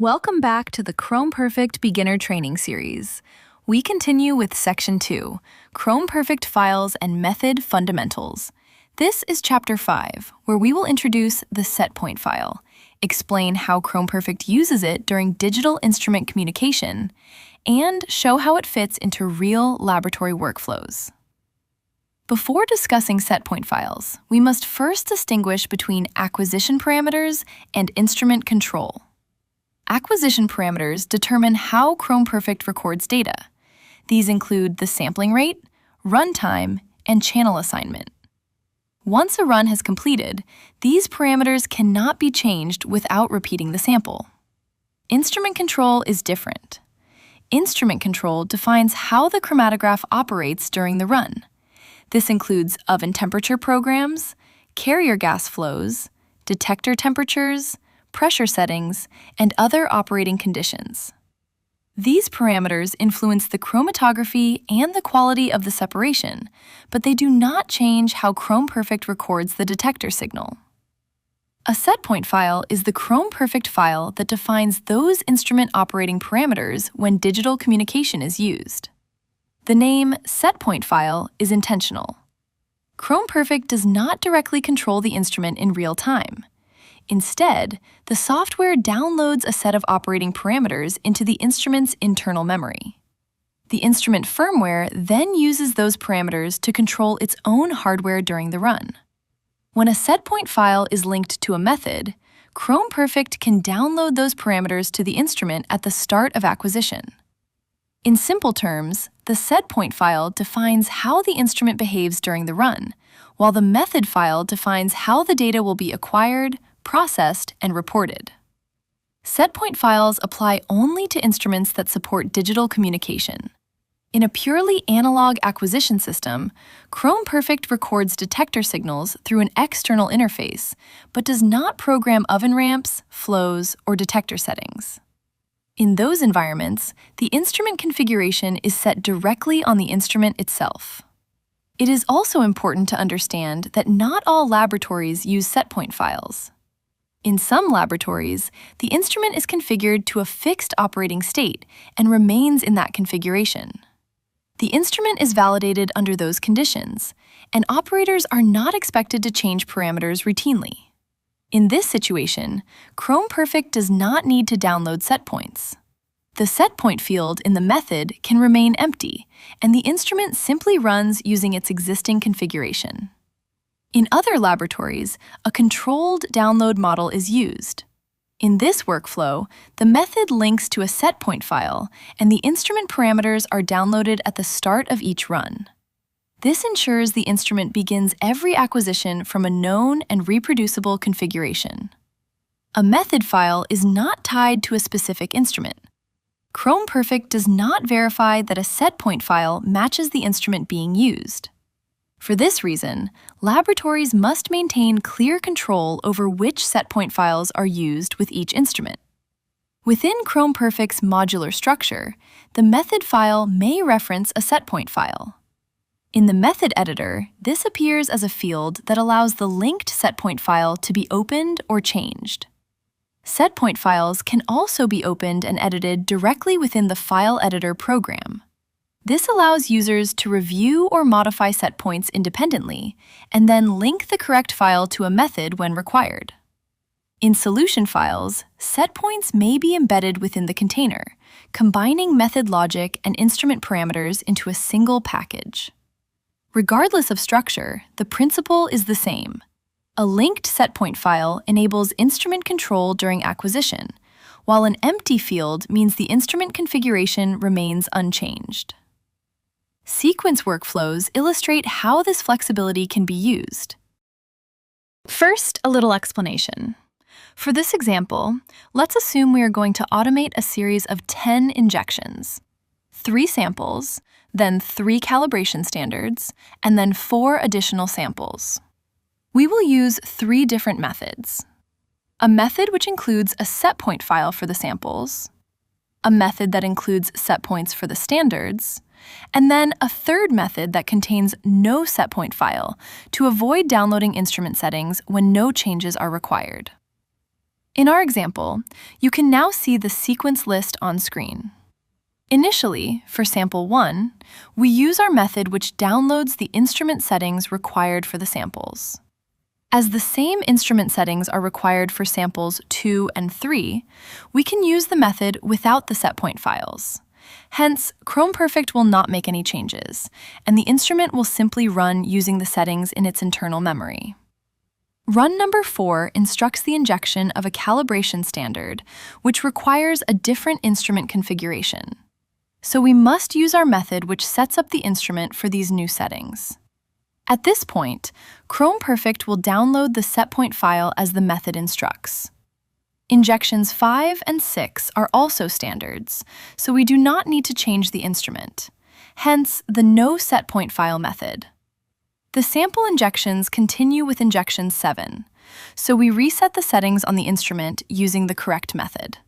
Welcome back to the Chromperfect Beginner Training Series. We continue with Section 2, Chromperfect Files and Method Fundamentals. This is Chapter 5, where we will introduce the Setpoint file, explain how Chromperfect uses it during digital instrument communication, and show how it fits into real laboratory workflows. Before discussing Setpoint files, we must first distinguish between acquisition parameters and instrument control. Acquisition parameters determine how Chromperfect records data. These include the sampling rate, runtime, and channel assignment. Once a run has completed, these parameters cannot be changed without repeating the sample. Instrument control is different. Instrument control defines how the chromatograph operates during the run. This includes oven temperature programs, carrier gas flows, detector temperatures, pressure settings, and other operating conditions. These parameters influence the chromatography and the quality of the separation, but they do not change how Chromperfect records the detector signal. A setpoint file is the Chromperfect file that defines those instrument operating parameters when digital communication is used. The name setpoint file is intentional. Chromperfect does not directly control the instrument in real time. Instead, the software downloads a set of operating parameters into the instrument's internal memory. The instrument firmware then uses those parameters to control its own hardware during the run. When a setpoint file is linked to a method, Chromperfect can download those parameters to the instrument at the start of acquisition. In simple terms, the setpoint file defines how the instrument behaves during the run, while the method file defines how the data will be acquired, processed, and reported. Setpoint files apply only to instruments that support digital communication. In a purely analog acquisition system, Chromperfect records detector signals through an external interface, but does not program oven ramps, flows, or detector settings. In those environments, the instrument configuration is set directly on the instrument itself. It is also important to understand that not all laboratories use setpoint files. In some laboratories, the instrument is configured to a fixed operating state and remains in that configuration. The instrument is validated under those conditions, and operators are not expected to change parameters routinely. In this situation, Chromperfect does not need to download setpoints. The setpoint field in the method can remain empty, and the instrument simply runs using its existing configuration. In other laboratories, a controlled download model is used. In this workflow, the method links to a setpoint file, and the instrument parameters are downloaded at the start of each run. This ensures the instrument begins every acquisition from a known and reproducible configuration. A method file is not tied to a specific instrument. Chromperfect does not verify that a setpoint file matches the instrument being used. For this reason, laboratories must maintain clear control over which setpoint files are used with each instrument. Within Chromperfect's modular structure, the method file may reference a setpoint file. In the method editor, this appears as a field that allows the linked setpoint file to be opened or changed. Setpoint files can also be opened and edited directly within the file editor program. This allows users to review or modify setpoints independently, and then link the correct file to a method when required. In solution files, setpoints may be embedded within the container, combining method logic and instrument parameters into a single package. Regardless of structure, the principle is the same. A linked setpoint file enables instrument control during acquisition, while an empty field means the instrument configuration remains unchanged. Sequence workflows illustrate how this flexibility can be used. First, a little explanation. For this example, let's assume we are going to automate a series of 10 injections, 3 samples, then 3 calibration standards, and then 4 additional samples. We will use 3 different methods. A method which includes a setpoint file for the samples, a method that includes setpoints for the standards, and then a third method that contains no setpoint file to avoid downloading instrument settings when no changes are required. In our example, you can now see the sequence list on screen. Initially, for sample 1, we use our method which downloads the instrument settings required for the samples. As the same instrument settings are required for samples 2 and 3, we can use the method without the Setpoint files. Hence, Chromperfect will not make any changes, and the instrument will simply run using the settings in its internal memory. Run number 4 instructs the injection of a calibration standard, which requires a different instrument configuration. So we must use our method which sets up the instrument for these new settings. At this point, Chromperfect will download the Setpoint file as the method instructs. Injections 5 and 6 are also standards, so we do not need to change the instrument. Hence, the no Setpoint file method. The sample injections continue with injection 7, so we reset the settings on the instrument using the correct method,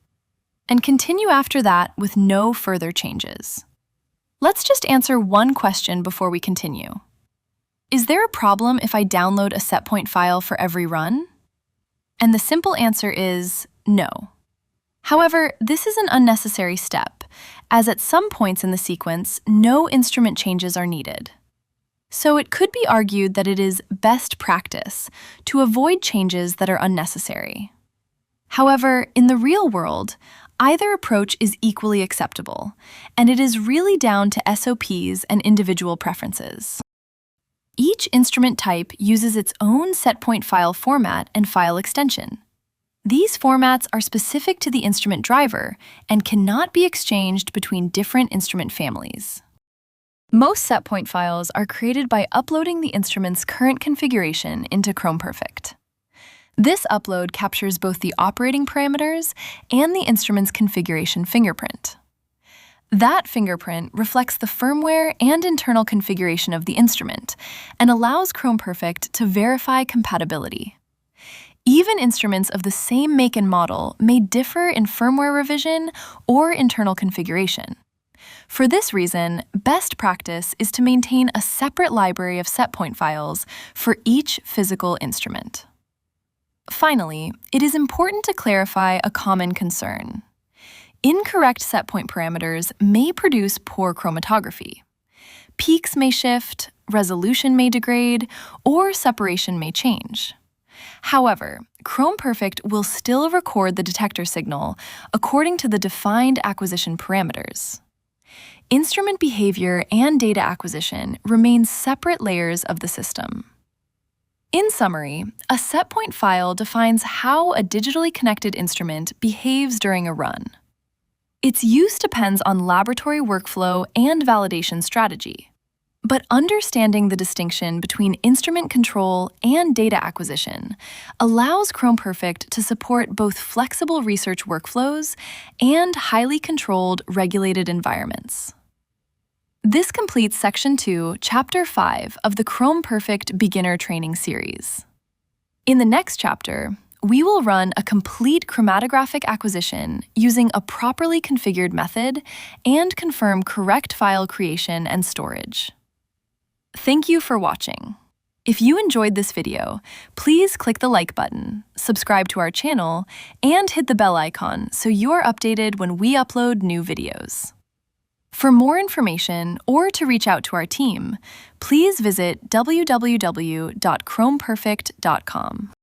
and continue after that with no further changes. Let's just answer one question before we continue. Is there a problem if I download a Setpoint file for every run? And the simple answer is no. However, this is an unnecessary step, as at some points in the sequence, no instrument changes are needed. So it could be argued that it is best practice to avoid changes that are unnecessary. However, in the real world, either approach is equally acceptable, and it is really down to SOPs and individual preferences. Each instrument type uses its own Setpoint file format and file extension. These formats are specific to the instrument driver and cannot be exchanged between different instrument families. Most Setpoint files are created by uploading the instrument's current configuration into Chromperfect. This upload captures both the operating parameters and the instrument's configuration fingerprint. That fingerprint reflects the firmware and internal configuration of the instrument and allows Chromperfect to verify compatibility. Even instruments of the same make and model may differ in firmware revision or internal configuration. For this reason, best practice is to maintain a separate library of Setpoint files for each physical instrument. Finally, it is important to clarify a common concern. Incorrect Setpoint parameters may produce poor chromatography. Peaks may shift, resolution may degrade, or separation may change. However, Chromperfect will still record the detector signal according to the defined acquisition parameters. Instrument behavior and data acquisition remain separate layers of the system. In summary, a Setpoint file defines how a digitally connected instrument behaves during a run. Its use depends on laboratory workflow and validation strategy. But understanding the distinction between instrument control and data acquisition allows Chromperfect to support both flexible research workflows and highly controlled, regulated environments. This completes Section 2, Chapter 5 of the Chromperfect Beginner Training Series. In the next chapter, we will run a complete chromatographic acquisition using a properly configured method and confirm correct file creation and storage. Thank you for watching. If you enjoyed this video, please click the like button, subscribe to our channel, and hit the bell icon so you are updated when we upload new videos. For more information or to reach out to our team, please visit www.chromeperfect.com.